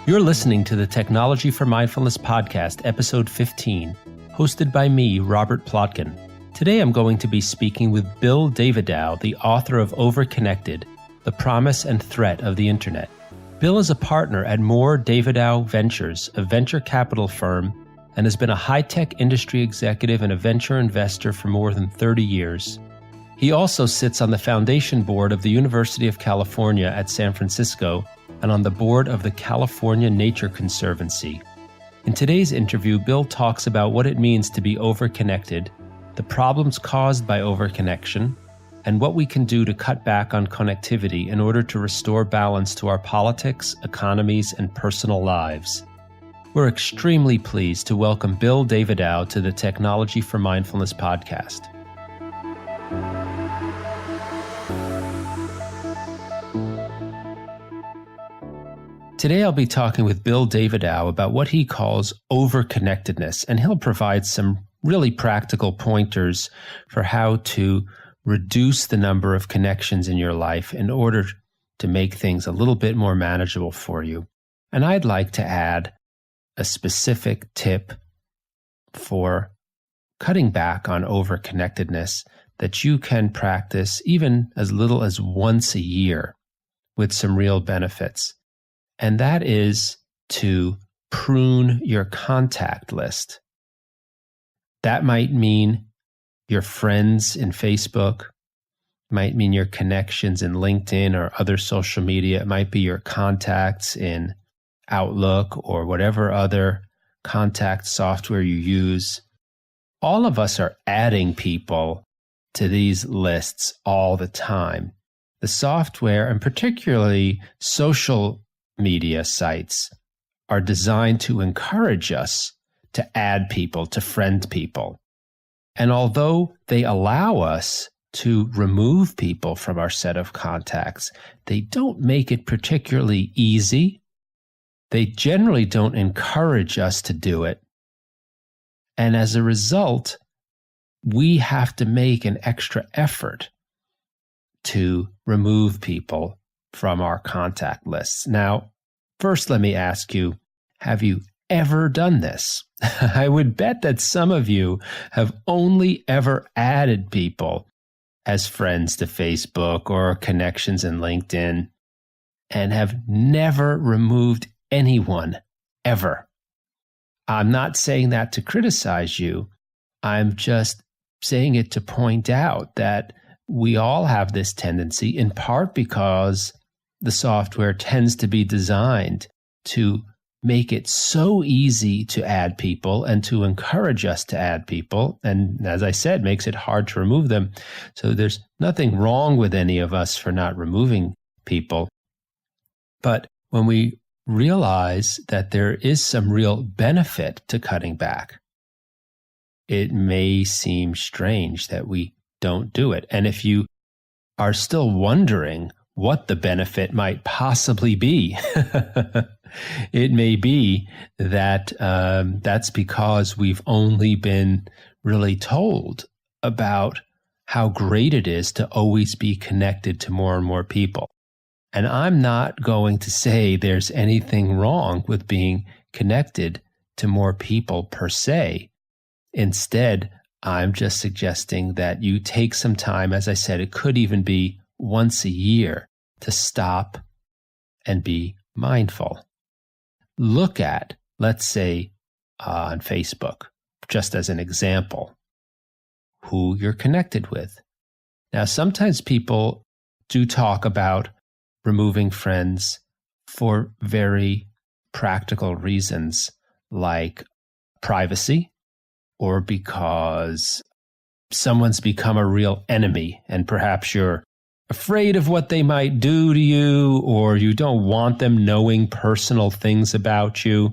You're listening to the Technology for Mindfulness podcast, episode 15, hosted by me, Robert Plotkin. Today I'm going to be speaking with Bill Davidow, the author of Overconnected, The Promise and Threat of the Internet. Bill is a partner at Moore Davidow Ventures, a venture capital firm, and has been a high-tech industry executive and a venture investor for more than 30 years. He also sits on the foundation board of the University of California at San Francisco and on the board of the California Nature Conservancy. In today's interview, Bill talks about what it means to be overconnected, the problems caused by overconnection, and what we can do to cut back on connectivity in order to restore balance to our politics, economies, and personal lives. We're extremely pleased to welcome Bill Davidow to the Technology for Mindfulness podcast. Today I'll be talking with Bill Davidow about what he calls overconnectedness, and he'll provide some really practical pointers for how to reduce the number of connections in your life in order to make things a little bit more manageable for you. And I'd like to add a specific tip for cutting back on overconnectedness that you can practice even as little as once a year with some real benefits. And that is to prune your contact list. That might mean your friends in Facebook, might mean your connections in LinkedIn or other social media. It might be your contacts in Outlook or whatever other contact software you use. All of us are adding people to these lists all the time. The software, and particularly social media sites, are designed to encourage us to add people, to friend people. And although they allow us to remove people from our set of contacts, they don't make it particularly easy. They generally don't encourage us to do it. And as a result, we have to make an extra effort to remove people from our contact lists. Now, first, let me ask you, have you ever done this? I would bet that some of you have only ever added people as friends to Facebook or connections in LinkedIn and have never removed anyone ever. I'm not saying that to criticize you. I'm just saying it to point out that we all have this tendency, in part because the software tends to be designed to make it so easy to add people and to encourage us to add people. And as I said, makes it hard to remove them. So there's nothing wrong with any of us for not removing people. But when we realize that there is some real benefit to cutting back, it may seem strange that we don't do it. And if you are still wondering what the benefit might possibly be, it may be that that's because we've only been really told about how great it is to always be connected to more and more people. And I'm not going to say there's anything wrong with being connected to more people per se. Instead, I'm just suggesting that you take some time, as I said, it could even be once a year, to stop and be mindful. Look at, let's say, on Facebook, just as an example, who you're connected with. Now, sometimes people do talk about removing friends for very practical reasons, like privacy, or because someone's become a real enemy and perhaps you're afraid of what they might do to you, or you don't want them knowing personal things about you.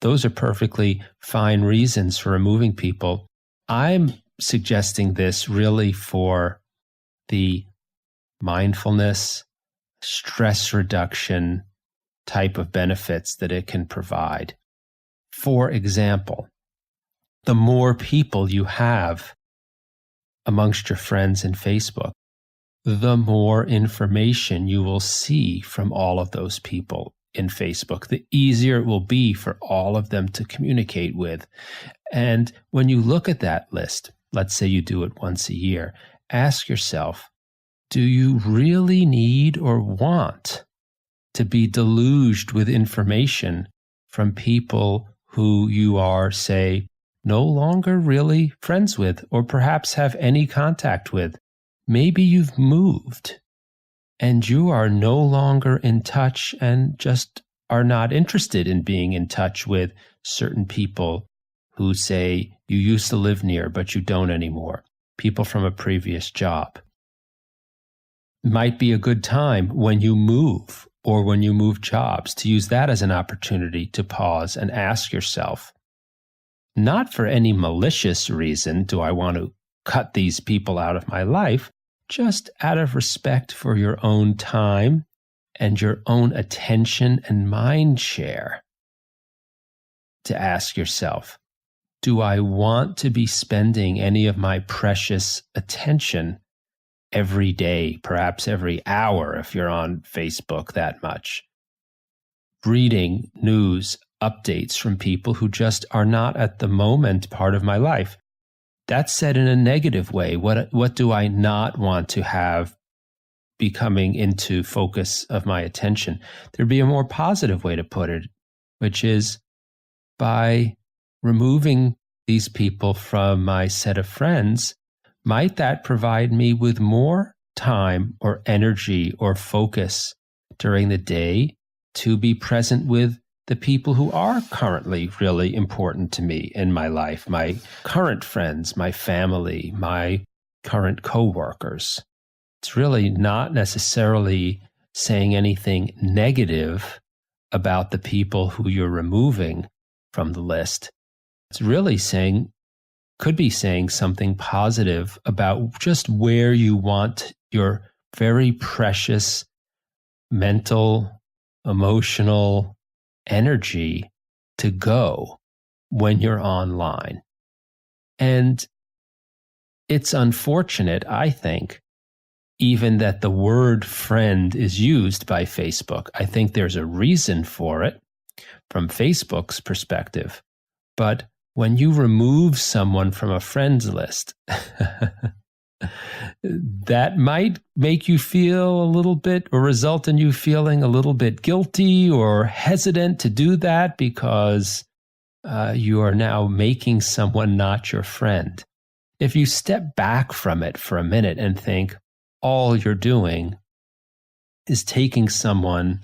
Those are perfectly fine reasons for removing people. I'm suggesting this really for the mindfulness, stress reduction type of benefits that it can provide. For example, the more people you have amongst your friends in Facebook, the more information you will see from all of those people in Facebook, the easier it will be for all of them to communicate with. And when you look at that list, let's say you do it once a year, ask yourself, do you really need or want to be deluged with information from people who you are, say, no longer really friends with, or perhaps have any contact with? Maybe you've moved and you are no longer in touch and just are not interested in being in touch with certain people who say you used to live near, but you don't anymore. People from a previous job. Might be a good time when you move or when you move jobs to use that as an opportunity to pause and ask yourself, not for any malicious reason do I want to cut these people out of my life, just out of respect for your own time and your own attention and mind share, to ask yourself, do I want to be spending any of my precious attention every day, perhaps every hour if you're on Facebook that much, reading news updates from people who just are not at the moment part of my life? That's said in a negative way. What do I not want to have becoming into focus of my attention? There'd be a more positive way to put it, which is by removing these people from my set of friends, might that provide me with more time or energy or focus during the day to be present with the people who are currently really important to me in my life, my current friends, my family, my current coworkers? It's really not necessarily saying anything negative about the people who you're removing from the list. It's really could be saying something positive about just where you want your very precious mental, emotional energy to go when you're online. And it's unfortunate, I think, even that the word friend is used by Facebook. I think there's a reason for it from Facebook's perspective. But when you remove someone from a friends list, that might make you feel a little bit, or result in you feeling a little bit guilty or hesitant to do that because you are now making someone not your friend. If you step back from it for a minute and think all you're doing is taking someone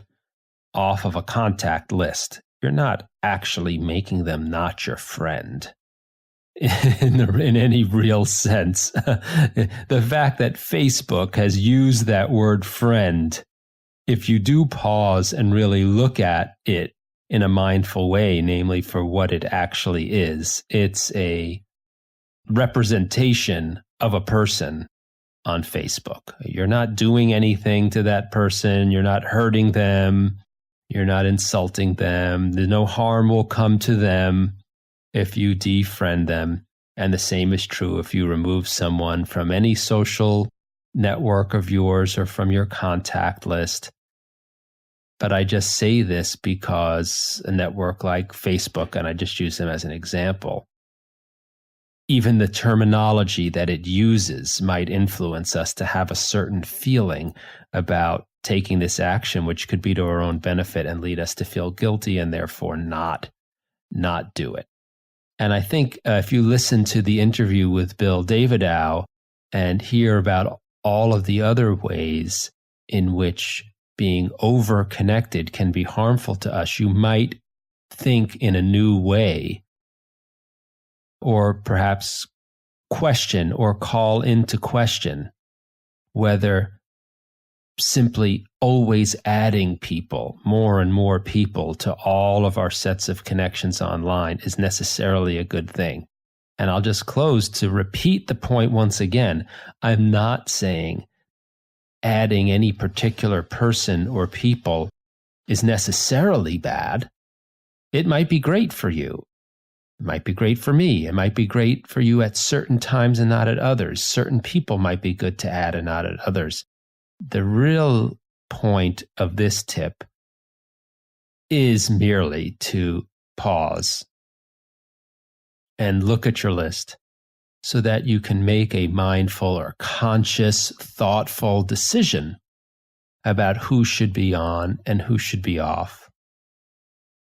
off of a contact list, you're not actually making them not your friend in any real sense. The fact that Facebook has used that word friend, if you do pause and really look at it in a mindful way, namely for what it actually is, it's a representation of a person on Facebook. You're not doing anything to that person. You're not hurting them. You're not insulting them. No harm will come to them if you defriend them. And the same is true if you remove someone from any social network of yours or from your contact list. But I just say this because a network like Facebook, and I just use them as an example, even the terminology that it uses might influence us to have a certain feeling about taking this action, which could be to our own benefit and lead us to feel guilty and therefore not do it. And I think if you listen to the interview with Bill Davidow and hear about all of the other ways in which being overconnected can be harmful to us, you might think in a new way, or perhaps question or call into question whether simply always adding people, more and more people, to all of our sets of connections online is necessarily a good thing. And I'll just close to repeat the point once again. I'm not saying adding any particular person or people is necessarily bad. It might be great for you. It might be great for me. It might be great for you at certain times and not at others. Certain people might be good to add and not at others. The real point of this tip is merely to pause and look at your list so that you can make a mindful or conscious, thoughtful decision about who should be on and who should be off,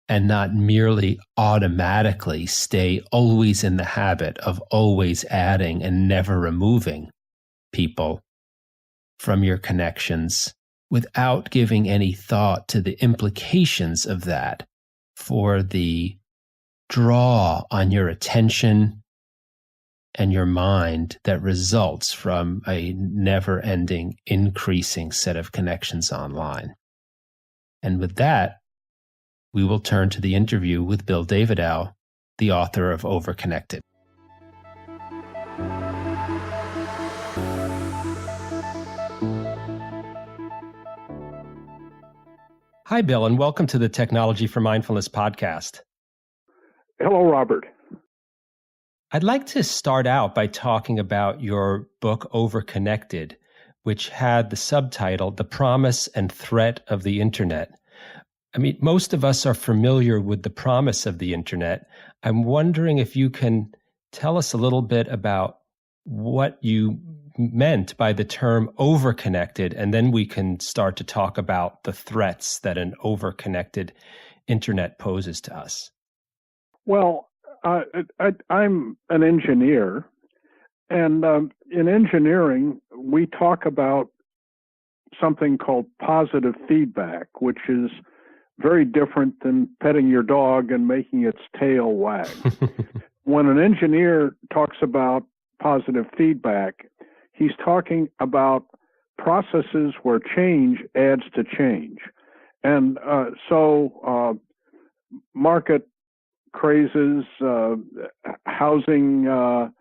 and not merely automatically stay always in the habit of always adding and never removing people from your connections without giving any thought to the implications of that for the draw on your attention and your mind that results from a never-ending, increasing set of connections online. And with that, we will turn to the interview with Bill Davidow, the author of Overconnected. Hi, Bill, and welcome to the Technology for Mindfulness podcast. Hello, Robert. I'd like to start out by talking about your book, Overconnected, which had the subtitle, The Promise and Threat of the Internet. I mean, most of us are familiar with the promise of the Internet. I'm wondering if you can tell us a little bit about what you meant by the term overconnected, and then we can start to talk about the threats that an overconnected Internet poses to us. Well, I'm an engineer, and in engineering, we talk about something called positive feedback, which is very different than petting your dog and making its tail wag. When an engineer talks about positive feedback, he's talking about processes where change adds to change. And so market crazes, housing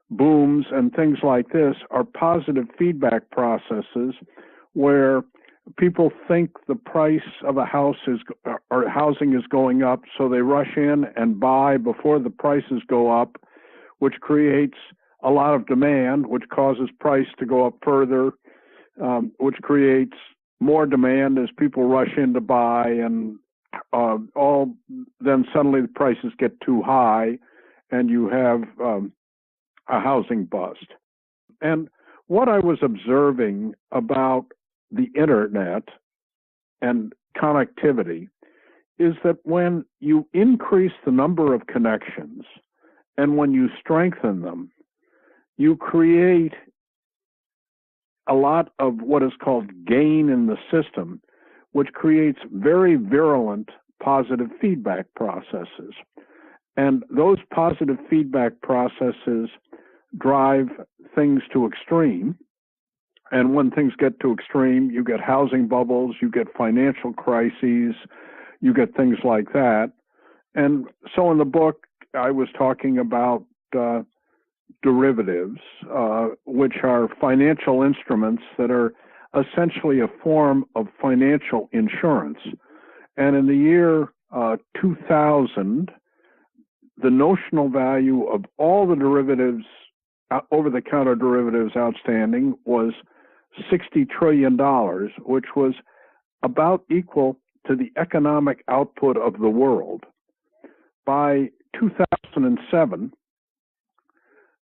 booms, and things like this are positive feedback processes where people think the price of a house or housing is going up, so they rush in and buy before the prices go up, which creates a lot of demand, which causes price to go up further, which creates more demand as people rush in to buy, and then suddenly the prices get too high and you have a housing bust. And what I was observing about the internet and connectivity is that when you increase the number of connections and when you strengthen them, you create a lot of what is called gain in the system, which creates very virulent positive feedback processes. And those positive feedback processes drive things to extreme. And when things get to extreme, you get housing bubbles, you get financial crises, you get things like that. And so in the book, I was talking about derivatives, which are financial instruments that are essentially a form of financial insurance. And in the year 2000, the notional value of all the derivatives, over-the-counter derivatives outstanding was $60 trillion, which was about equal to the economic output of the world. By 2007,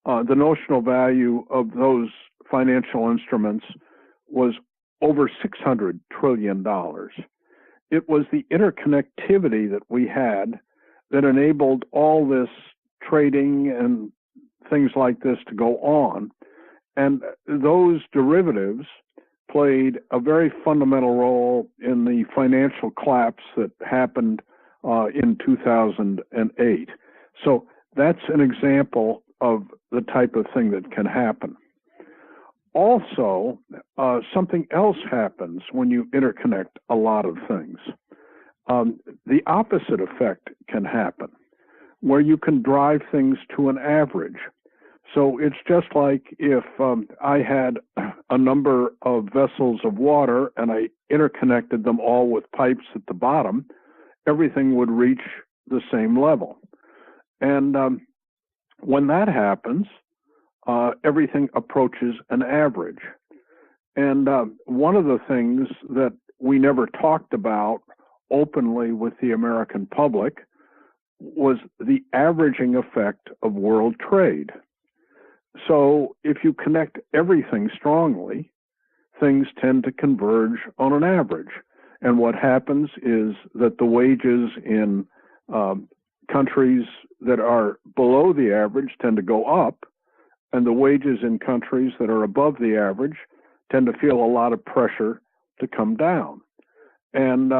the notional value of those financial instruments was over $600 trillion. It was the interconnectivity that we had that enabled all this trading and things like this to go on. And those derivatives played a very fundamental role in the financial collapse that happened in 2008. So that's an example of the type of thing that can happen. Also, something else happens when you interconnect a lot of things. The opposite effect can happen, where you can drive things to an average. So it's just like if I had a number of vessels of water and I interconnected them all with pipes at the bottom, everything would reach the same level. And when that happens, everything approaches an average. And one of the things that we never talked about openly with the American public was the averaging effect of world trade. So if you connect everything strongly, things tend to converge on an average. And what happens is that the wages in countries that are below the average tend to go up, and the wages in countries that are above the average tend to feel a lot of pressure to come down. And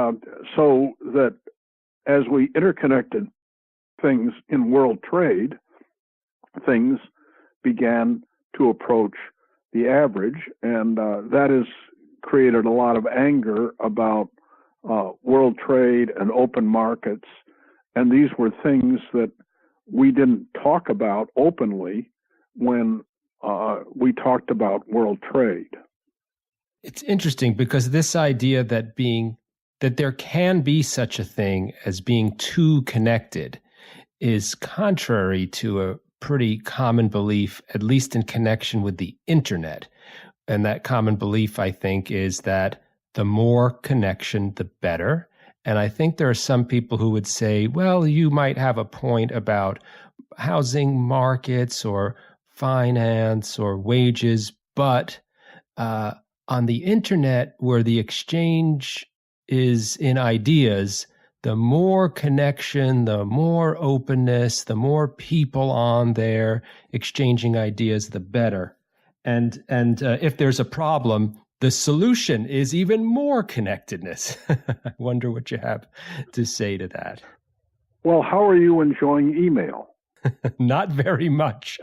so that as we interconnected things in world trade, things began to approach the average, and that has created a lot of anger about world trade and open markets. And these were things that we didn't talk about openly when we talked about world trade. It's interesting because this idea that there can be such a thing as being too connected is contrary to a pretty common belief, at least in connection with the internet. And that common belief, I think, is that the more connection, the better. And I think there are some people who would say, well, you might have a point about housing markets or finance or wages, but on the internet, where the exchange is in ideas, the more connection, the more openness, the more people on there exchanging ideas, the better. And if there's a problem, the solution is even more connectedness. I wonder what you have to say to that. Well, how are you enjoying email? Not very much.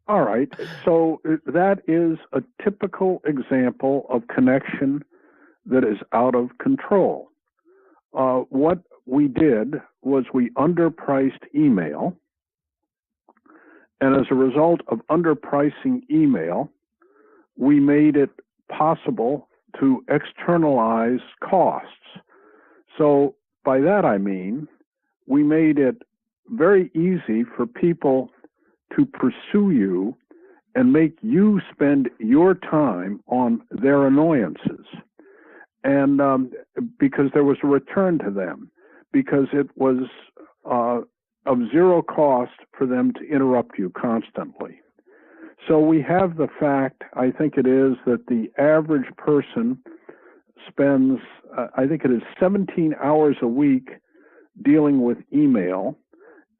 All right. So that is a typical example of connection that is out of control. What we did was we underpriced email. And as a result of underpricing email, we made it possible to externalize costs. So by that I mean, we made it very easy for people to pursue you and make you spend your time on their annoyances. And because there was a return to them, because it was of zero cost for them to interrupt you constantly. So we have the fact, I think it is, that the average person spends, I think it is 17 hours a week dealing with email.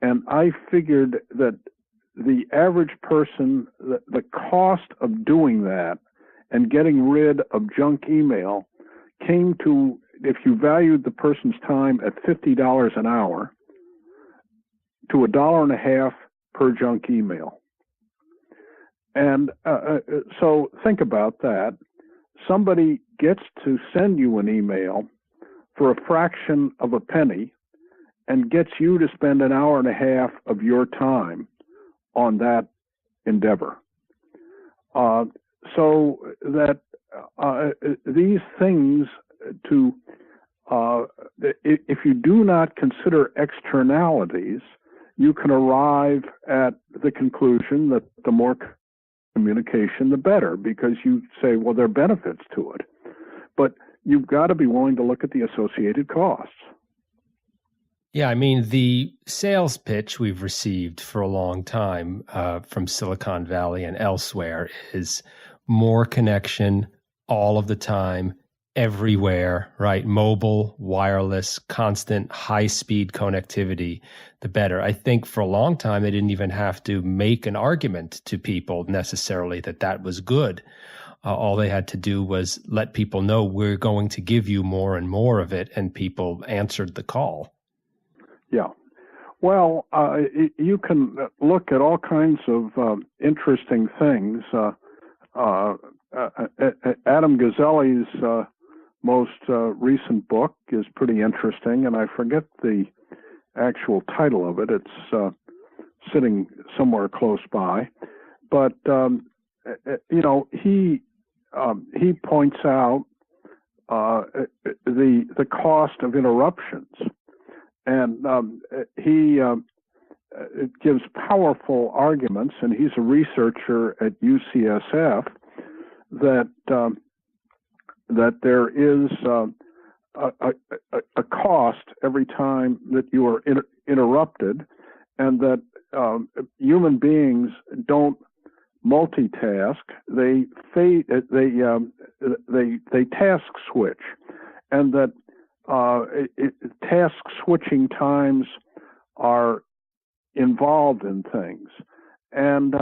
And I figured that the average person, the cost of doing that and getting rid of junk email came to, if you valued the person's time at $50 an hour, to $1.50 per junk email. And so think about that. Somebody gets to send you an email for a fraction of a penny and gets you to spend an hour and a half of your time on that endeavor. So that these things if you do not consider externalities, you can arrive at the conclusion that the more communication, the better, because you say, well, there are benefits to it. But you've got to be willing to look at the associated costs. Yeah, I mean, the sales pitch we've received for a long time from Silicon Valley and elsewhere is more connection all of the time, everywhere, right? Mobile, wireless, constant, high-speed connectivity, the better. I think for a long time, they didn't even have to make an argument to people necessarily that was good. All they had to do was let people know we're going to give you more and more of it, and people answered the call. Yeah. Well, you can look at all kinds of interesting things. Adam Gazelli's most recent book is pretty interesting, and I forget the actual title of it. It's sitting somewhere close by. But, he points out the cost of interruptions. And he it gives powerful arguments, and he's a researcher at UCSF, that there is a cost every time that you are interrupted, and that human beings don't multitask. They task switch, and that task switching times are involved in things, and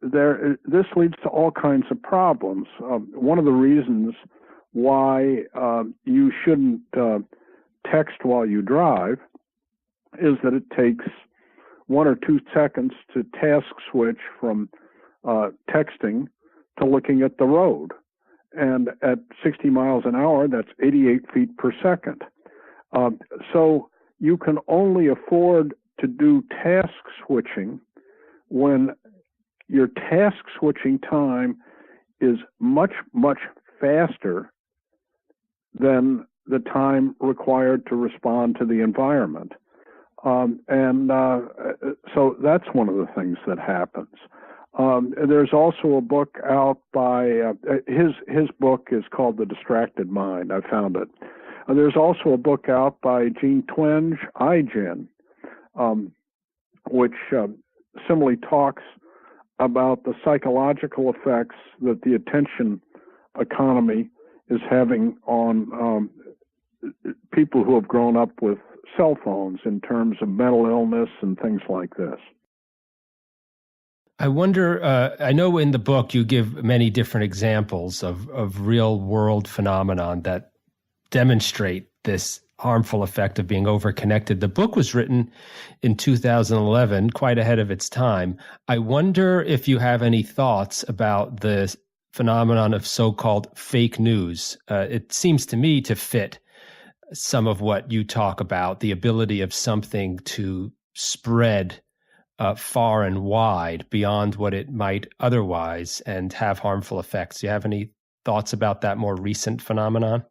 this leads to all kinds of problems. One of the reasons why you shouldn't text while you drive is that it takes 1 or 2 seconds to task switch from texting to looking at the road. And at 60 miles an hour, that's 88 feet per second. So you can only afford to do task switching when your task switching time is much, much faster than the time required to respond to the environment. So that's one of the things that happens. There's also a book out by, his book is called The Distracted Mind. I found it. There's also a book out by Jean Twenge, iGen, which similarly talks about the psychological effects that the attention economy is having on people who have grown up with cell phones in terms of mental illness and things like this. I wonder, I know in the book you give many different examples of real world phenomenon that demonstrate this harmful effect of being overconnected. The book was written in 2011, quite ahead of its time. I wonder if you have any thoughts about the phenomenon of so-called fake news. It seems to me to fit some of what you talk about, the ability of something to spread far and wide beyond what it might otherwise and have harmful effects. Do you have any thoughts about that more recent phenomenon?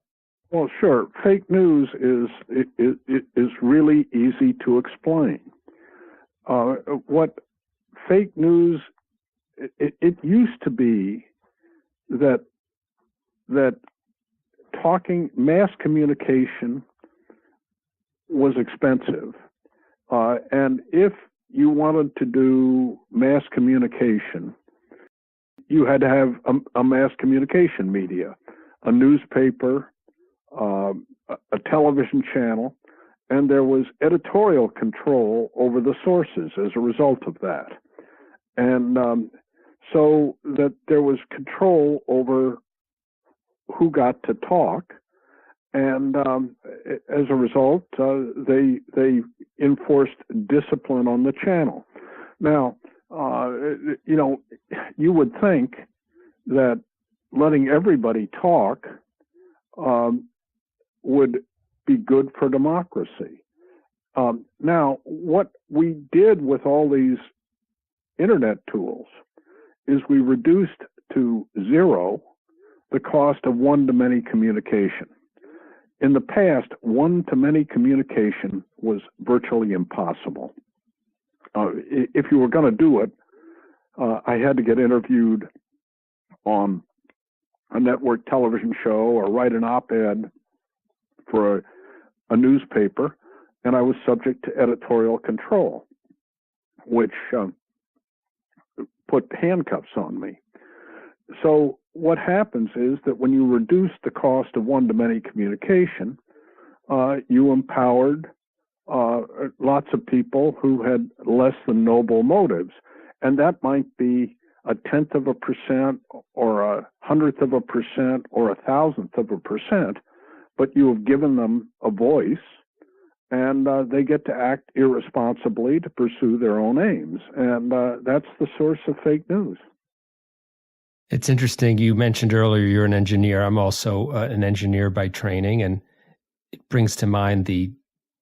Well, sure. Fake news is really easy to explain. What fake news, it used to be that talking, mass communication was expensive. And if you wanted to do mass communication, you had to have a mass communication media, a newspaper, a television channel, and there was editorial control over the sources as a result of that. And so that there was control over who got to talk, and as a result, they enforced discipline on the channel. Now, you would think that letting everybody talk would be good for democracy. Now, what we did with all these internet tools is we reduced to zero the cost of one-to-many communication. In the past, one-to-many communication was virtually impossible. If you were going to do it, I had to get interviewed on a network television show or write an op-ed for a newspaper, and I was subject to editorial control, which put handcuffs on me. So what happens is that when you reduce the cost of one-to-many communication, you empowered lots of people who had less than noble motives. And that might be 0.1% or 0.01% or 0.000%, but you have given them a voice, and they get to act irresponsibly to pursue their own aims. And that's the source of fake news. It's interesting. You mentioned earlier you're an engineer. I'm also an engineer by training, and it brings to mind the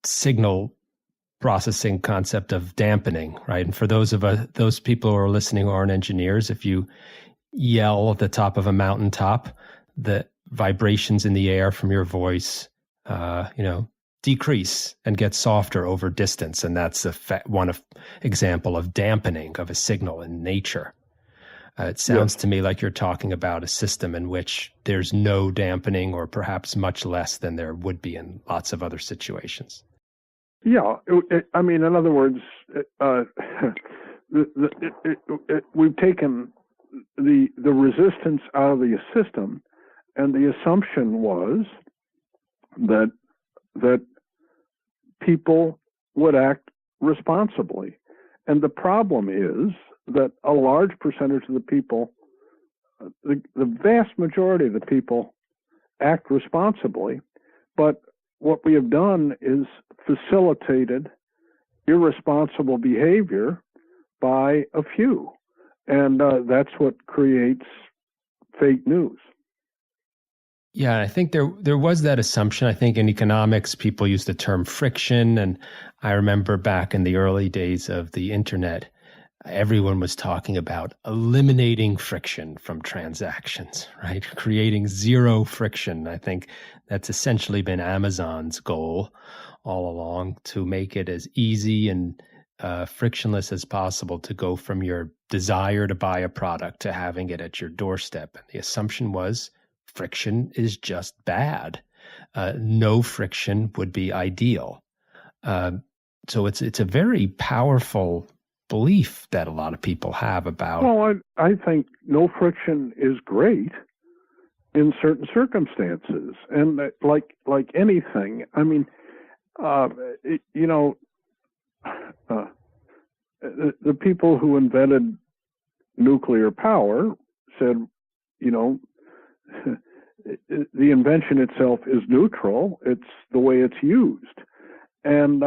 signal processing concept of dampening, right? And for those people who are listening who aren't engineers, if you yell at the top of a mountaintop, the vibrations in the air from your voice, decrease and get softer over distance. And that's one example of dampening of a signal in nature. It sounds to me like you're talking about a system in which there's no dampening, or perhaps much less than there would be in lots of other situations. Yeah. I mean, in other words, we've taken the resistance out of the system, and the assumption was that people would act responsibly. And the problem is that a large percentage of the people, the vast majority of the people, act responsibly, but what we have done is facilitated irresponsible behavior by a few, and that's what creates fake news. Yeah, I think there was that assumption. I think in economics, people use the term friction, and I remember back in the early days of the internet, everyone was talking about eliminating friction from transactions, right? Creating zero friction. I think that's essentially been Amazon's goal all along, to make it as easy and frictionless as possible to go from your desire to buy a product to having it at your doorstep. And the assumption was friction is just bad. No friction would be ideal. So it's a very powerful belief that a lot of people have about. Well, I think no friction is great in certain circumstances, and like anything. I mean, the people who invented nuclear power said, the invention itself is neutral. It's the way it's used. And,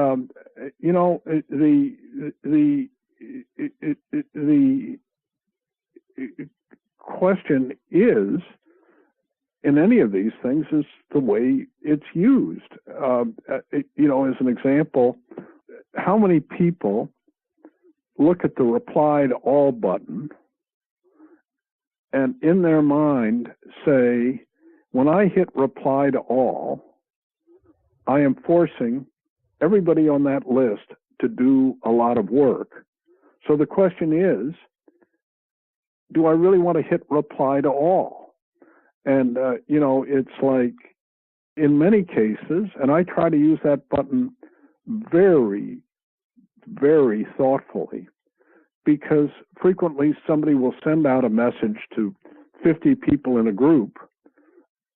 the question is, in any of these things, is the way it's used. As an example, how many people look at the reply to all button and in their mind say, when I hit reply to all, I am forcing everybody on that list to do a lot of work. So the question is, do I really want to hit reply to all? And, it's like, in many cases, and I try to use that button very, very thoughtfully, because frequently somebody will send out a message to 50 people in a group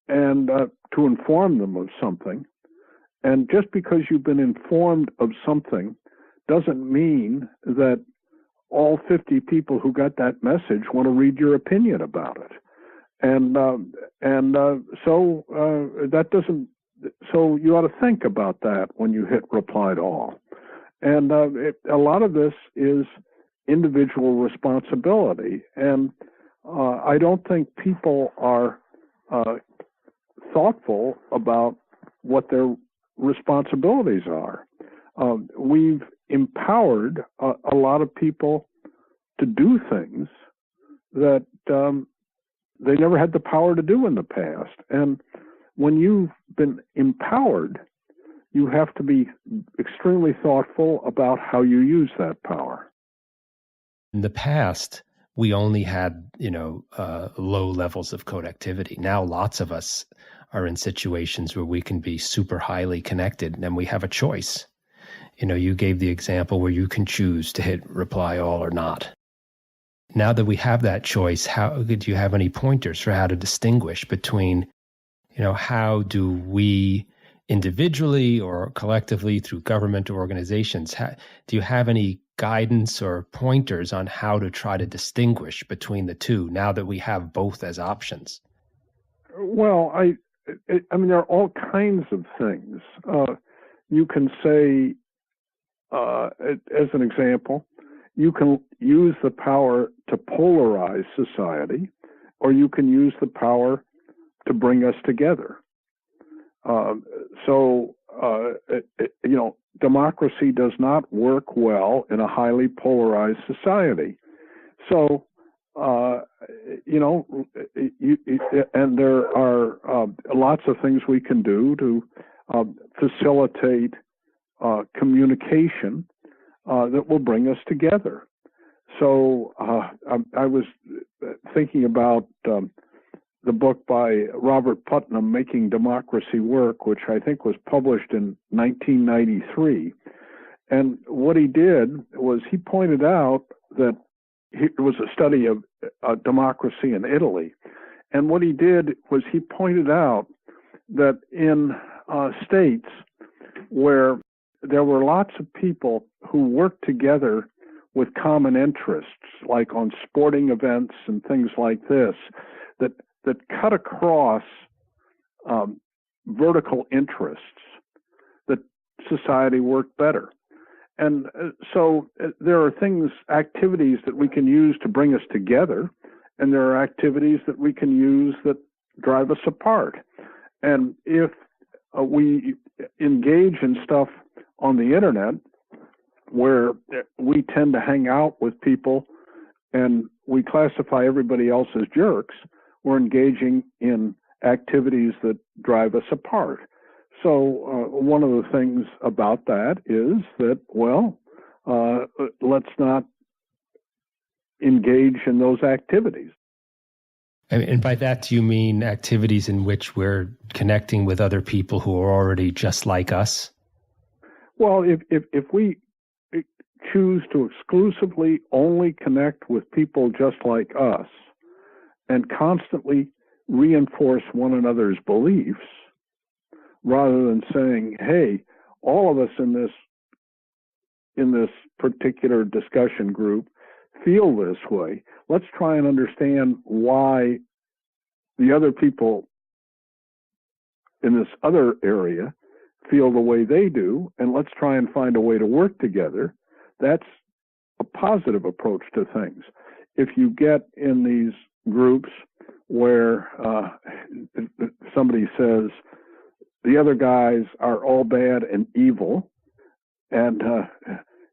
and to inform them of something. And just because you've been informed of something doesn't mean that all 50 people who got that message want to read your opinion about it. So you ought to think about that when you hit reply to all. And a lot of this is individual responsibility. And I don't think people are thoughtful about what their responsibilities are. We've empowered a lot of people to do things that they never had the power to do in the past. And when you've been empowered, you have to be extremely thoughtful about how you use that power. In the past, we only had, low levels of connectivity. Now, lots of us are in situations where we can be super highly connected and we have a choice. You gave the example where you can choose to hit reply all or not. Now that we have that choice, do you have any pointers for how to distinguish between, how do we individually or collectively through government organizations, do you have any guidance or pointers on how to try to distinguish between the two now that we have both as options? Well, I mean, there are all kinds of things. You can say, as an example, you can use the power to polarize society, or you can use the power to bring us together. Democracy does not work well in a highly polarized society. So, and there are lots of things we can do to facilitate communication that will bring us together. So I was thinking about the book by Robert Putnam, Making Democracy Work, which I think was published in 1993. And what he did was he pointed out that it was a study of democracy in Italy. And what he did was he pointed out that in states where there were lots of people who worked together with common interests, like on sporting events and things like this, that cut across vertical interests, that society worked better. And so there are activities that we can use to bring us together, and there are activities that we can use that drive us apart. And if we engage in stuff on the internet where we tend to hang out with people and we classify everybody else as jerks, we're engaging in activities that drive us apart. So one of the things about that is that, let's not engage in those activities. And by that, do you mean activities in which we're connecting with other people who are already just like us? Well, if we choose to exclusively only connect with people just like us and constantly reinforce one another's beliefs, rather than saying, hey, all of us in this particular discussion group feel this way. Let's try and understand why the other people in this other area feel the way they do, and let's try and find a way to work together. That's a positive approach to things. If you get in these groups where somebody says the other guys are all bad and evil, and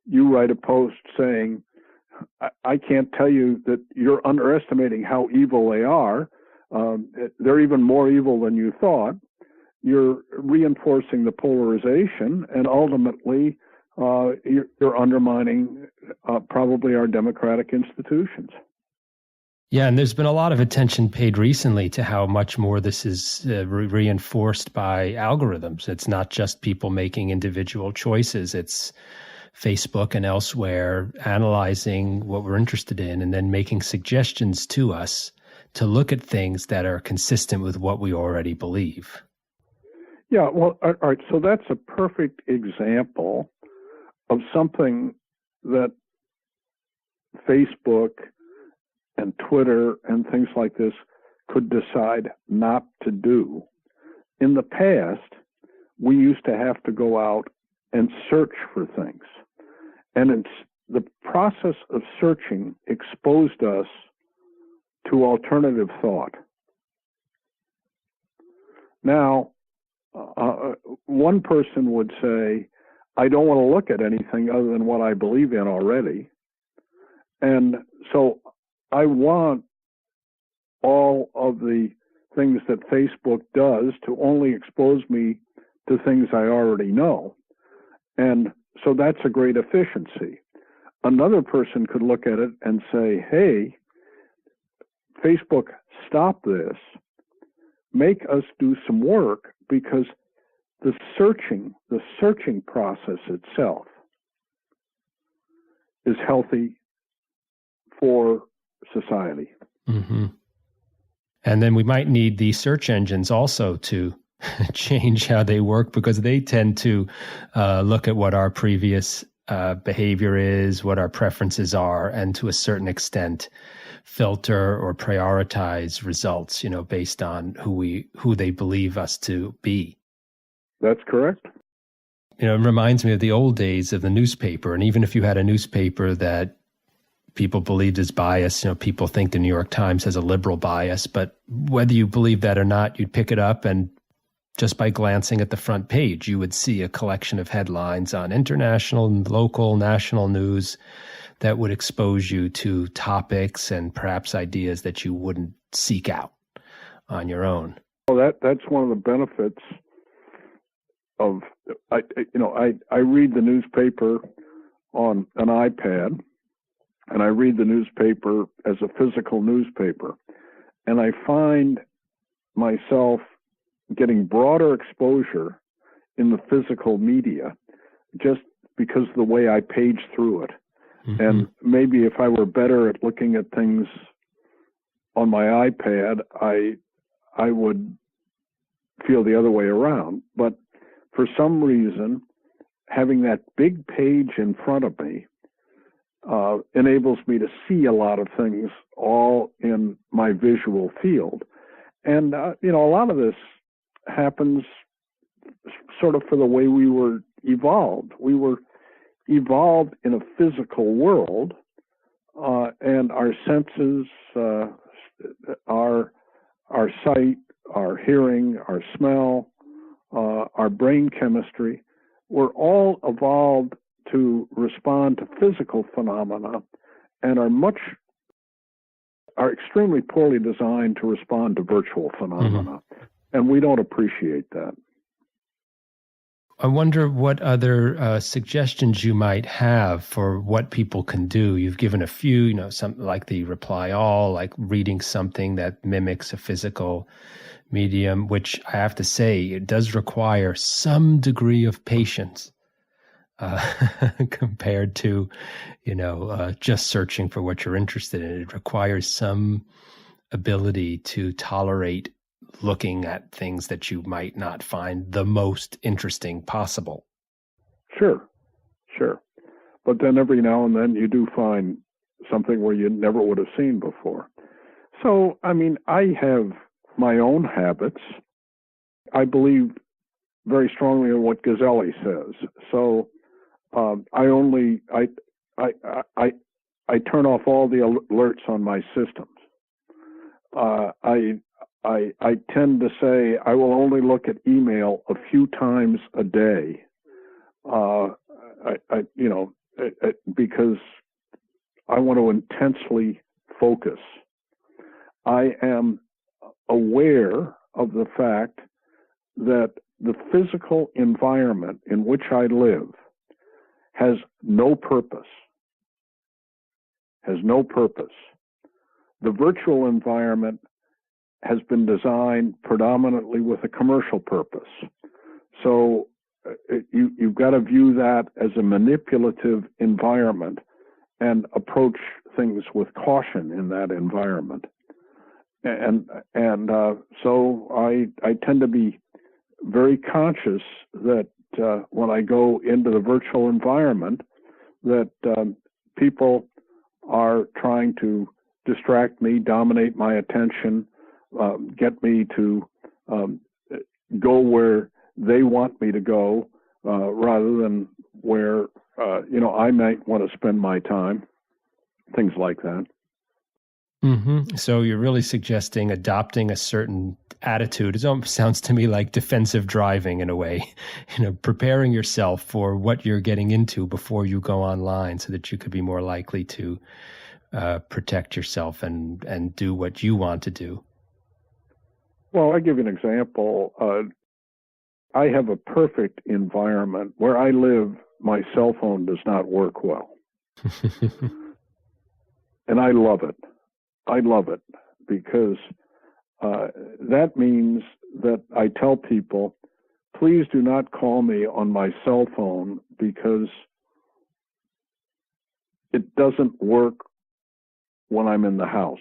you write a post saying, I can't tell you that you're underestimating how evil they are. They're even more evil than you thought. You're reinforcing the polarization, and ultimately you're undermining probably our democratic institutions. Yeah, and there's been a lot of attention paid recently to how much more this is reinforced by algorithms. It's not just people making individual choices. It's Facebook and elsewhere analyzing what we're interested in and then making suggestions to us to look at things that are consistent with what we already believe. Yeah, well, all right. So that's a perfect example of something that Facebook and Twitter and things like this could decide not to do. In the past, we used to have to go out and search for things. And it's the process of searching exposed us to alternative thought. Now, one person would say, I don't want to look at anything other than what I believe in already. And so I want all of the things that Facebook does to only expose me to things I already know. And so that's a great efficiency. Another person could look at it and say, hey, Facebook, stop this. Make us do some work, because the searching process itself is healthy for society. Mm-hmm. And then we might need the search engines also to change how they work, because they tend to look at what our previous behavior is, what our preferences are, and to a certain extent filter or prioritize results, based on who they believe us to be. That's correct. It reminds me of the old days of the newspaper. And even if you had a newspaper that people believed is biased, people think the New York Times has a liberal bias, but whether you believe that or not, you'd pick it up, and just by glancing at the front page, you would see a collection of headlines on international and local, national news that would expose you to topics and perhaps ideas that you wouldn't seek out on your own. Well, that's one of the benefits of I read the newspaper on an iPad, and I read the newspaper as a physical newspaper, and I find myself getting broader exposure in the physical media just because of the way I page through it. Mm-hmm. And maybe if I were better at looking at things on my iPad, I would feel the other way around. But for some reason, having that big page in front of me enables me to see a lot of things all in my visual field. And, a lot of this happens sort of for the way we were evolved. We were evolved in a physical world, and our senses, our sight, our hearing, our smell, our brain chemistry, were all evolved to respond to physical phenomena and are extremely poorly designed to respond to virtual phenomena. Mm-hmm. And we don't appreciate that. I wonder what other suggestions you might have for what people can do. You've given a few, something like the reply all, like reading something that mimics a physical medium, which I have to say, it does require some degree of patience compared to, just searching for what you're interested in. It requires some ability to tolerate looking at things that you might not find the most interesting possible. Sure. But then every now and then you do find something where you never would have seen before. So, I have my own habits. I believe very strongly in what Gazzelli says. So, I turn off all the alerts on my systems. I tend to say I will only look at email a few times a day, because I want to intensely focus. I am aware of the fact that the physical environment in which I live has no purpose. The virtual environment has been designed predominantly with a commercial purpose. So you've got to view that as a manipulative environment and approach things with caution in that environment. So I tend to be very conscious that when I go into the virtual environment, that people are trying to distract me, dominate my attention, get me to go where they want me to go, rather than where I might want to spend my time, things like that. Mm-hmm. So you're really suggesting adopting a certain attitude. It almost sounds to me like defensive driving in a way, preparing yourself for what you're getting into before you go online so that you could be more likely to protect yourself and do what you want to do. Well, I'll give you an example. I have a perfect environment. Where I live, my cell phone does not work well. And I love it. Because that means that I tell people, please do not call me on my cell phone because it doesn't work when I'm in the house.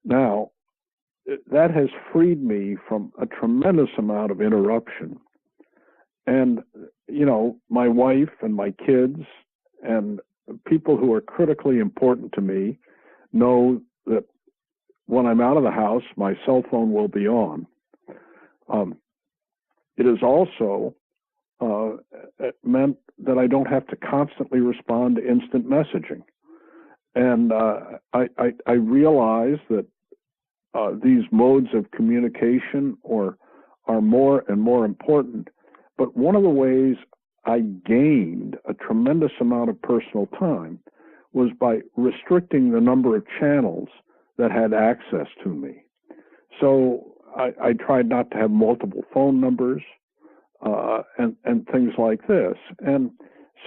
Now, that has freed me from a tremendous amount of interruption. And, my wife and my kids and people who are critically important to me know that when I'm out of the house, my cell phone will be on. It has also meant that I don't have to constantly respond to instant messaging. And I realize that these modes of communication are more and more important. But one of the ways I gained a tremendous amount of personal time was by restricting the number of channels that had access to me. So I tried not to have multiple phone numbers and things like this. And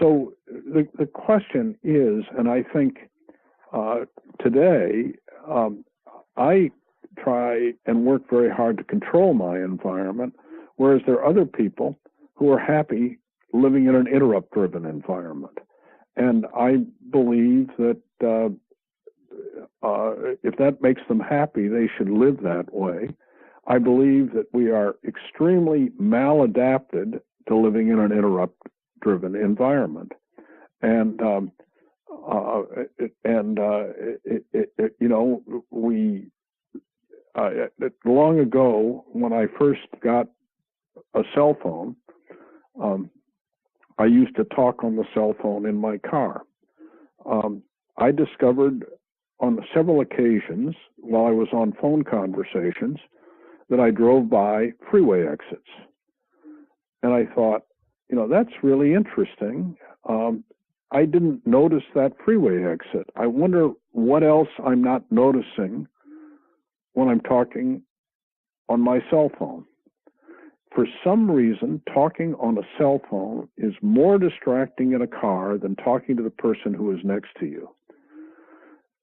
so the question is, and I think today I try and work very hard to control my environment, whereas there are other people who are happy living in an interrupt-driven environment. And I believe that if that makes them happy, they should live that way. I believe that we are extremely maladapted to living in an interrupt-driven environment. And long ago, when I first got a cell phone, I used to talk on the cell phone in my car. I discovered on several occasions while I was on phone conversations that I drove by freeway exits. And I thought, that's really interesting. I didn't notice that freeway exit. I wonder what else I'm not noticing when I'm talking on my cell phone. For some reason, talking on a cell phone is more distracting in a car than talking to the person who is next to you.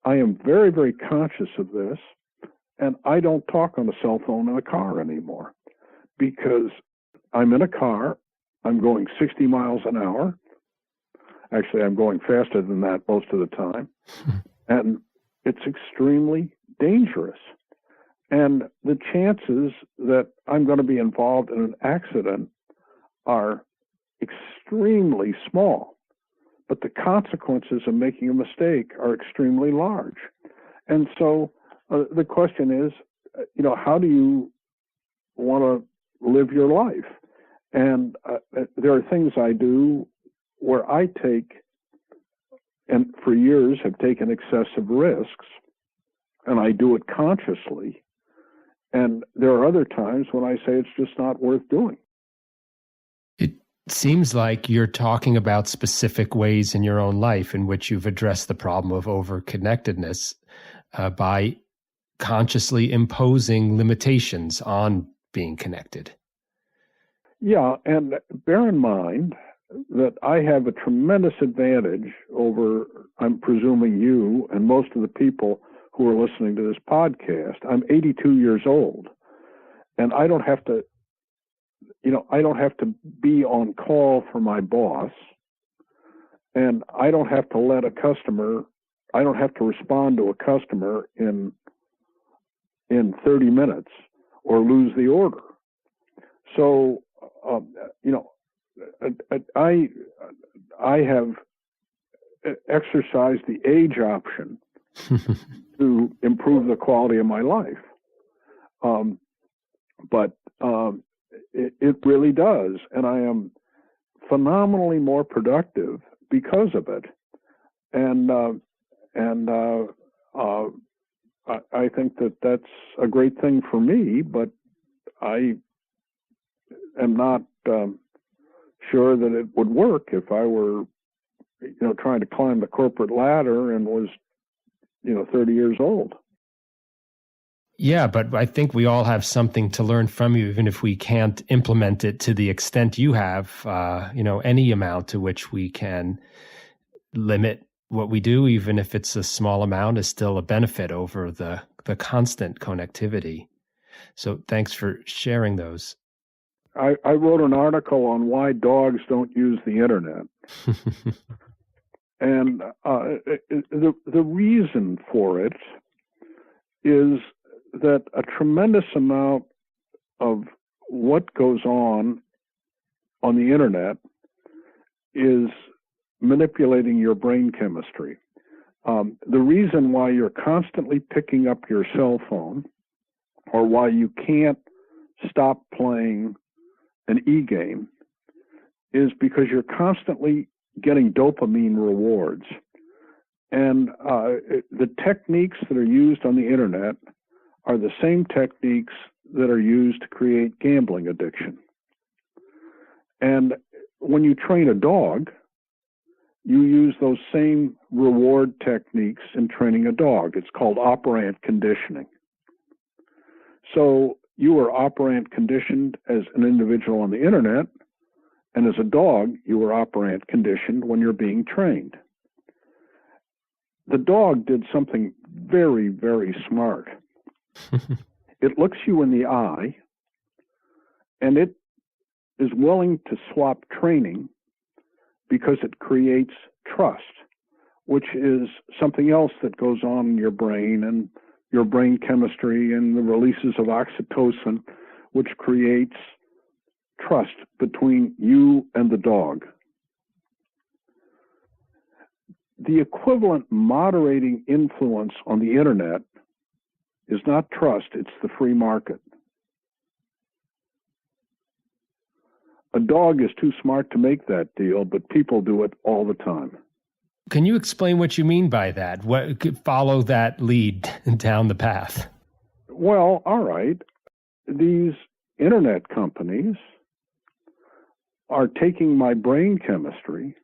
I am very, very conscious of this, and I don't talk on a cell phone in a car anymore because I'm in a car, I'm going 60 miles an hour. Actually, I'm going faster than that most of the time, and it's extremely dangerous. And the chances that I'm going to be involved in an accident are extremely small, but the consequences of making a mistake are extremely large. And so the question is, how do you want to live your life? And there are things I do where I take, and for years have taken excessive risks, and I do it consciously. And there are other times when I say it's just not worth doing. It seems like you're talking about specific ways in your own life in which you've addressed the problem of overconnectedness by consciously imposing limitations on being connected. Yeah, and bear in mind that I have a tremendous advantage over, I'm presuming, you and most of the people who are listening to this podcast. I'm 82 years old, and I don't have to, I don't have to be on call for my boss, and I don't have to I don't have to respond to a customer in 30 minutes or lose the order. So, I have exercised the age option to improve the quality of my life. But it really does. And I am phenomenally more productive because of it. And I think that that's a great thing for me, but I am not sure that it would work if I were, trying to climb the corporate ladder and was 30 years old. Yeah, but I think we all have something to learn from you, even if we can't implement it to the extent you have. Any amount to which we can limit what we do, even if it's a small amount, is still a benefit over the constant connectivity. So thanks for sharing those. I wrote an article on why dogs don't use the internet. And the reason for it is that a tremendous amount of what goes on the internet is manipulating your brain chemistry. The reason why you're constantly picking up your cell phone, or why you can't stop playing an e-game, is because you're constantly getting dopamine rewards. And the techniques that are used on the internet are the same techniques that are used to create gambling addiction. And when you train a dog, you use those same reward techniques in training a dog. It's called operant conditioning. So you are operant conditioned as an individual on the internet, and as a dog, you are operant conditioned when you're being trained. The dog did something very, very smart. It looks you in the eye, and it is willing to swap training because it creates trust, which is something else that goes on in your brain and your brain chemistry and the releases of oxytocin, which creates trust between you and the dog. The equivalent moderating influence on the internet is not trust, it's the free market. A dog is too smart to make that deal, but people do it all the time. Can you explain what you mean by that? Follow that lead down the path. Well, all right. These internet companies are taking my brain chemistry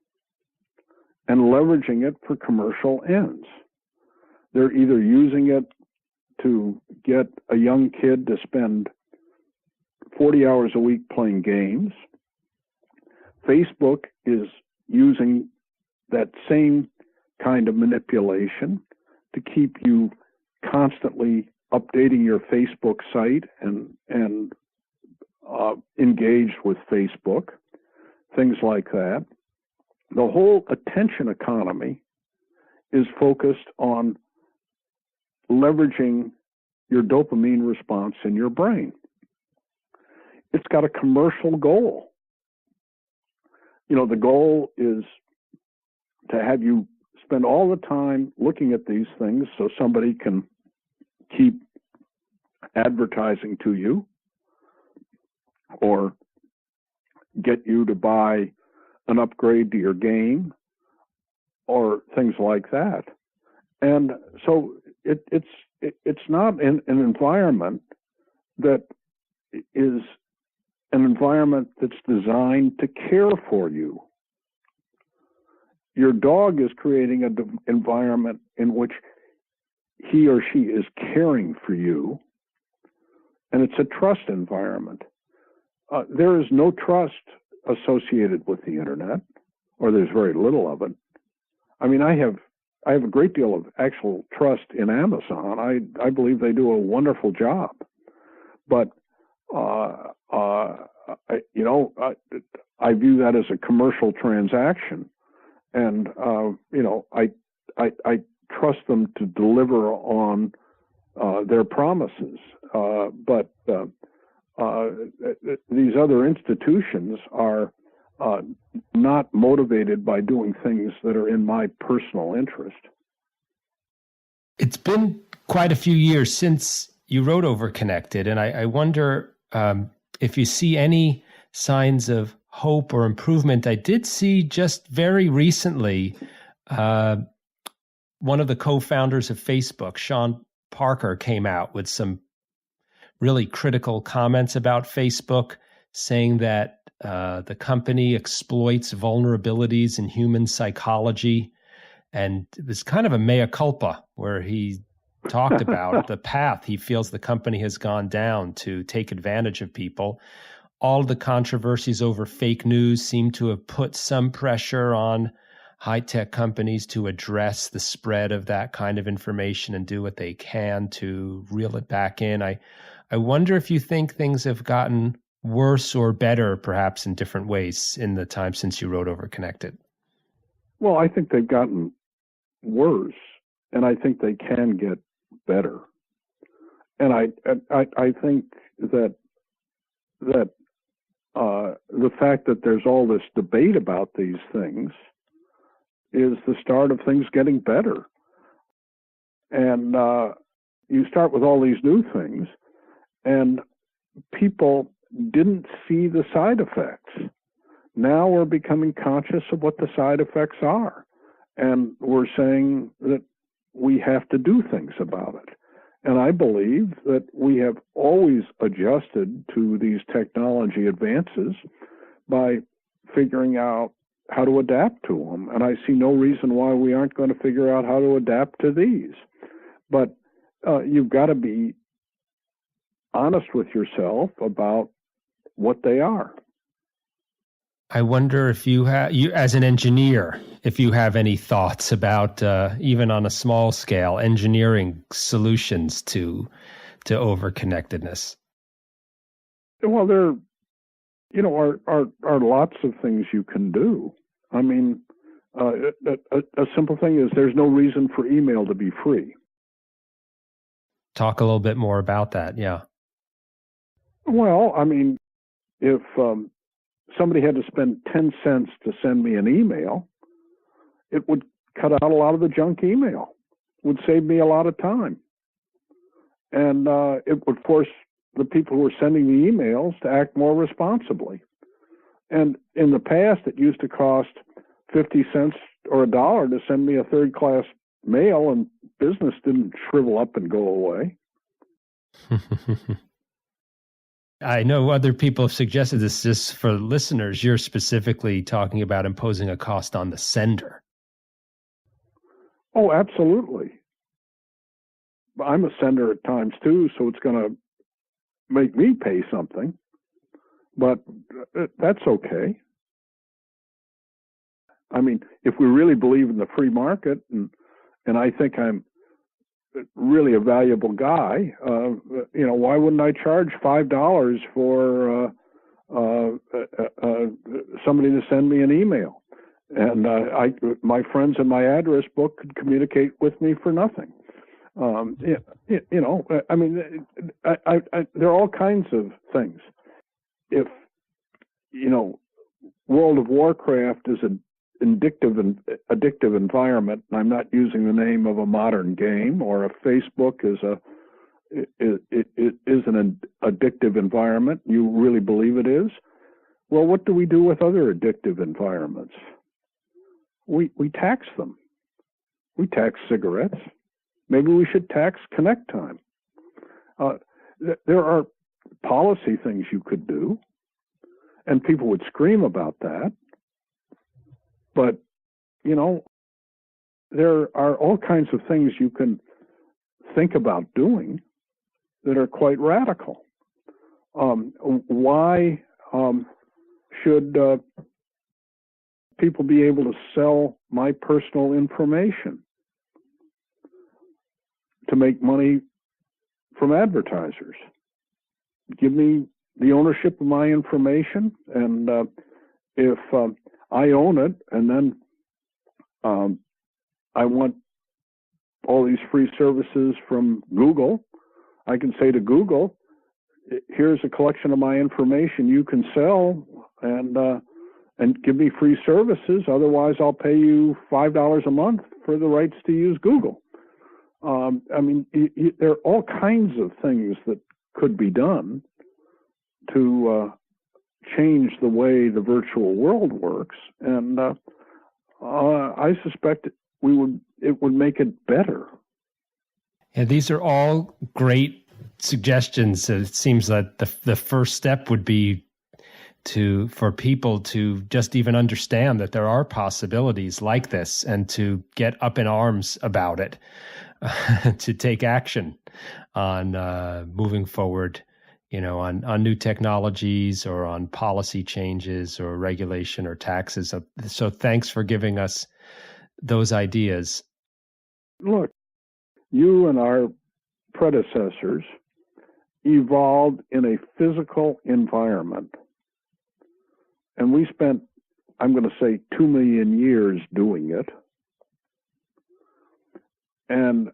and leveraging it for commercial ends. They're either using it to get a young kid to spend 40 hours a week playing games. Facebook is using that same kind of manipulation to keep you constantly updating your Facebook site and engaged with Facebook, things like that. The whole attention economy is focused on leveraging your dopamine response in your brain. It's got a commercial goal. You know, the goal is to have you spend all the time looking at these things so somebody can keep advertising to you or get you to buy an upgrade to your game or things like that. And so it's not an environment that is an environment that's designed to care for you. Your dog is creating an environment in which he or she is caring for you, and it's a trust environment. There is no trust associated with the internet, or there's very little of it. I mean, I have a great deal of actual trust in Amazon. I believe they do a wonderful job, but I view that as a commercial transaction, and I trust them to deliver on their promises. But these other institutions are not motivated by doing things that are in my personal interest. It's been quite a few years since you wrote Overconnected, and I wonder if you see any signs of hope or improvement. I did see just very recently one of the co-founders of Facebook, Sean Parker, came out with some really critical comments about Facebook, saying that the company exploits vulnerabilities in human psychology. And it was kind of a mea culpa, where he talked about the path he feels the company has gone down to take advantage of people. All the controversies over fake news seem to have put some pressure on high-tech companies to address the spread of that kind of information and do what they can to reel it back in. I wonder if you think things have gotten worse or better, perhaps in different ways, in the time since you wrote Overconnected. Well, I think they've gotten worse, and I think they can get better. And I think that the fact that there's all this debate about these things is the start of things getting better. And you start with all these new things, and people didn't see the side effects. Now we're becoming conscious of what the side effects are, and we're saying that we have to do things about it. And I believe that we have always adjusted to these technology advances by figuring out how to adapt to them. And I see no reason why we aren't going to figure out how to adapt to these. But you've got to be honest with yourself about what they are. I wonder if you as an engineer, if you have any thoughts about, even on a small scale, engineering solutions to overconnectedness. Well, there, are lots of things you can do. I mean, a simple thing is there's no reason for email to be free. Talk a little bit more about that. Yeah. Well, I mean, if somebody had to spend 10 cents to send me an email, it would cut out a lot of the junk email. It would save me a lot of time. And it would force the people who are sending the emails to act more responsibly. And in the past, it used to cost 50 cents or $1 to send me a third-class mail, and business didn't shrivel up and go away. I know other people have suggested this. Just for listeners, you're specifically talking about imposing a cost on the sender. Oh, absolutely. I'm a sender at times too, so it's going to make me pay something, but that's okay. I mean, if we really believe in the free market, and I think I'm really a valuable guy, why wouldn't I charge $5 for somebody to send me an email? And my friends in my address book could communicate with me for nothing. I mean, there are all kinds of things. If, World of Warcraft is an addictive environment, and I'm not using the name of a modern game, or if Facebook is an addictive environment, you really believe it is, well, what do we do with other addictive environments? We tax them. We tax cigarettes. Maybe we should tax connect time. There are policy things you could do, and people would scream about that. But, there are all kinds of things you can think about doing that are quite radical. Why should people be able to sell my personal information to make money from advertisers? Give me the ownership of my information, and if I own it, and then I want all these free services from Google, I can say to Google, here's a collection of my information you can sell, and give me free services. Otherwise, I'll pay you $5 a month for the rights to use Google. I mean, there are all kinds of things that could be done to change the way the virtual world works, and I suspect it would make it better. Yeah, these are all great suggestions. It seems that the first step would be for people to just even understand that there are possibilities like this, and to get up in arms about it, to take action on moving forward, on new technologies, or on policy changes or regulation or taxes. So thanks for giving us those ideas. Look, you and our predecessors evolved in a physical environment. And we spent, I'm going to say, 2 million years doing it. And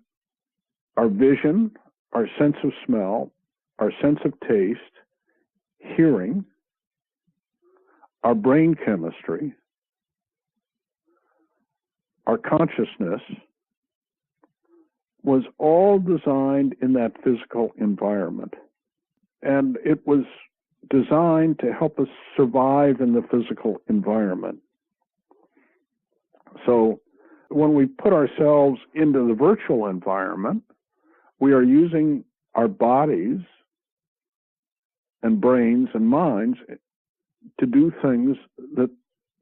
our vision, our sense of smell, our sense of taste, hearing, our brain chemistry, our consciousness was all designed in that physical environment. And it was designed to help us survive in the physical environment. So when we put ourselves into the virtual environment, we are using our bodies and brains and minds to do things that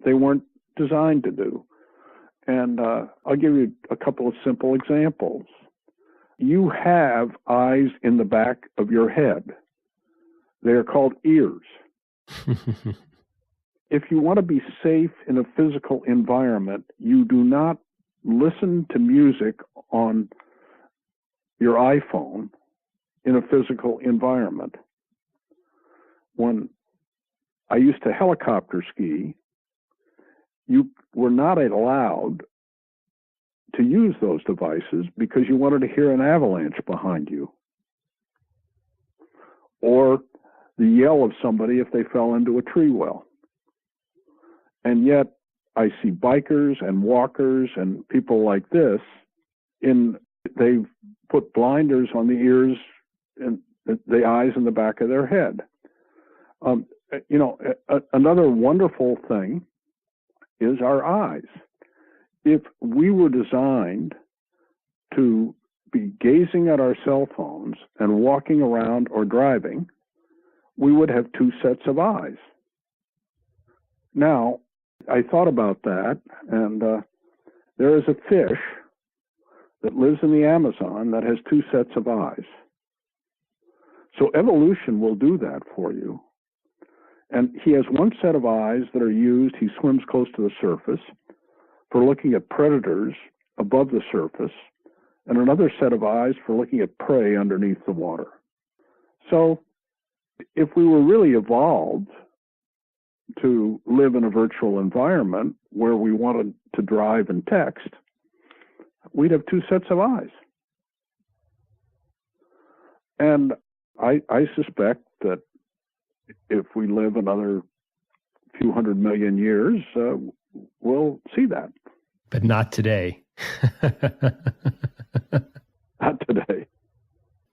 they weren't designed to do. And I'll give you a couple of simple examples. You have eyes in the back of your head. They are called ears. If you want to be safe in a physical environment, you do not listen to music on your iPhone in a physical environment. When I used to helicopter ski, you were not allowed to use those devices because you wanted to hear an avalanche behind you, or the yell of somebody if they fell into a tree well. And yet I see bikers and walkers and people like this, they've put blinders on the ears and the eyes in the back of their head. Another wonderful thing is our eyes. If we were designed to be gazing at our cell phones and walking around or driving, we would have two sets of eyes. Now, I thought about that, and there is a fish that lives in the Amazon that has two sets of eyes. So evolution will do that for you. And he has one set of eyes that are used, he swims close to the surface, for looking at predators above the surface, and another set of eyes for looking at prey underneath the water. So if we were really evolved to live in a virtual environment where we wanted to drive and text, we'd have two sets of eyes. And I suspect that if we live another few 100 million years, we'll see that. But not today. Not today.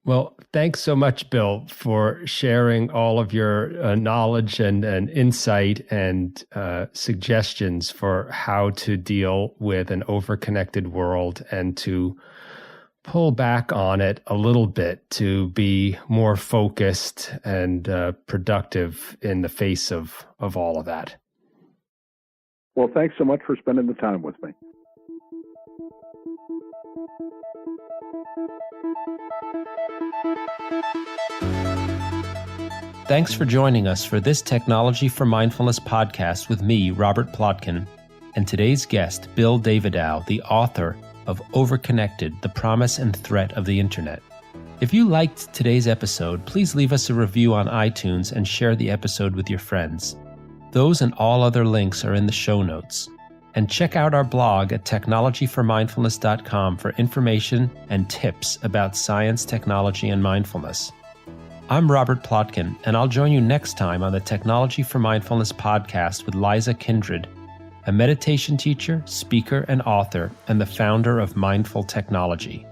Well, thanks so much, Bill, for sharing all of your knowledge and insight and suggestions for how to deal with an overconnected world and to pull back on it a little bit to be more focused and productive in the face of all of that. Well, thanks so much for spending the time with me. Thanks for joining us for this Technology for Mindfulness podcast with me, Robert Plotkin, and today's guest, Bill Davidow, the author of Overconnected, The Promise and Threat of the Internet. If you liked today's episode, please leave us a review on iTunes and share the episode with your friends. Those and all other links are in the show notes. And check out our blog at technologyformindfulness.com for information and tips about science, technology, and mindfulness. I'm Robert Plotkin, and I'll join you next time on the Technology for Mindfulness podcast with Liza Kindred, a meditation teacher, speaker, and author, and the founder of Mindful Technology.